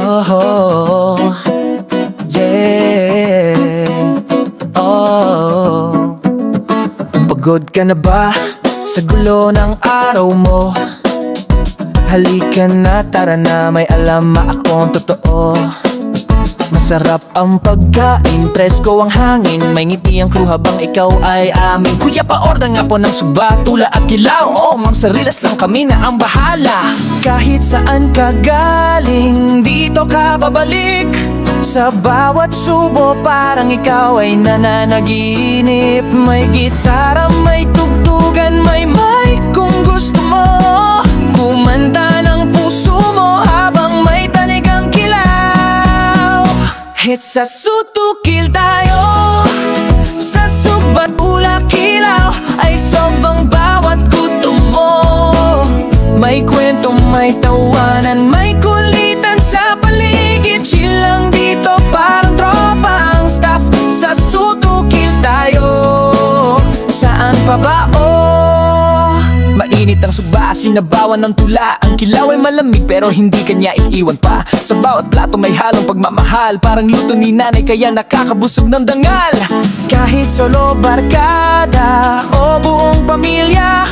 Oh, yeah. Oh, pagod ka na ba sa gulo ng araw mo? Halika na, tara na, may alam akong totoo. Masarap ang pagkain, presko ang hangin, may ngiti ang crew habang ikaw ay amin. Kuya, pa-order nga po ng suba, tula at kilaw. Oo, Mang Sarilas lang kami na ang bahala. Kahit saan ka galing, dito ka babalik. Sa bawat subo parang ikaw ay nananaginip. May gitara, may tugtugan, may mic kung gusto mo. Kumanta ng puso mo habang may tanig ang kilaw. Sa sutukil tayo, sa subat ulak kilaw, ay sobrang bawat gutom mo. May kwento, may tawanan, may kulitan sa paligid. Chill lang dito, parang tropa ang staff. Sa sutukil tayo, saan pa ba mainit ang suba, sinabawan ng tula. Ang kilaw ay malamig pero hindi kanya iiwan pa. Sa bawat plato may halong pagmamahal, parang luto ni nanay kaya nakakabusog ng dangal. Kahit solo, barkada o buong pamilya,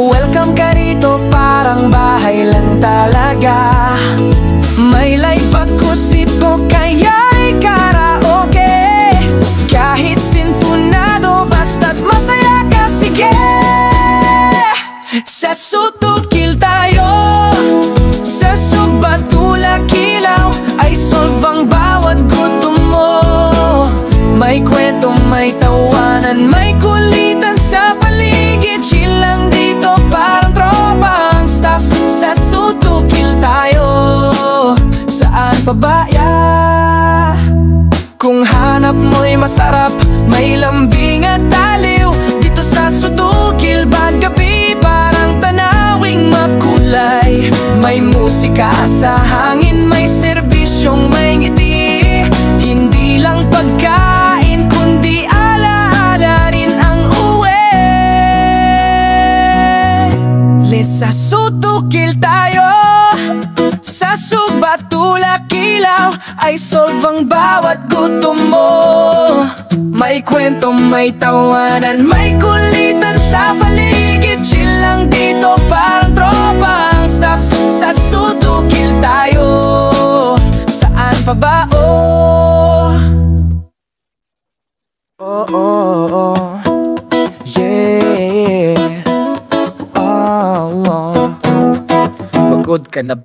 welcome ka rito, parang bahay lang talaga. May live acoustico kaya'y karaoke. Kahit sintunado, basta't masaya ka, sige. Sa sutukil tayo, sa subat ulak kilaw, ay solve ang bawat gutom mo. May kwento, may tawanan, may kulitan sa paligid. Chill lang dito, parang tropa ang staff. Sa sutukil tayo, saan pa ba kung hanap mo'y masarap, may lambing at taliw. Dito sa sutukil, bad gabi, parang tanawing makulay. May musika sa hangin, may serbisyong may ngiti. Hindi lang pagkain, kundi alaala rin ang uwi. Sa sutukil tayo, sa subat ulak kilaw, ay solve ang bawat gutom mo. May kwento, may tawanan, may kulitan sa paligid. Chill lang dito, parang tropa ang staff. Sa sutukil tayo, saan pa ba yeah. Pagod ka na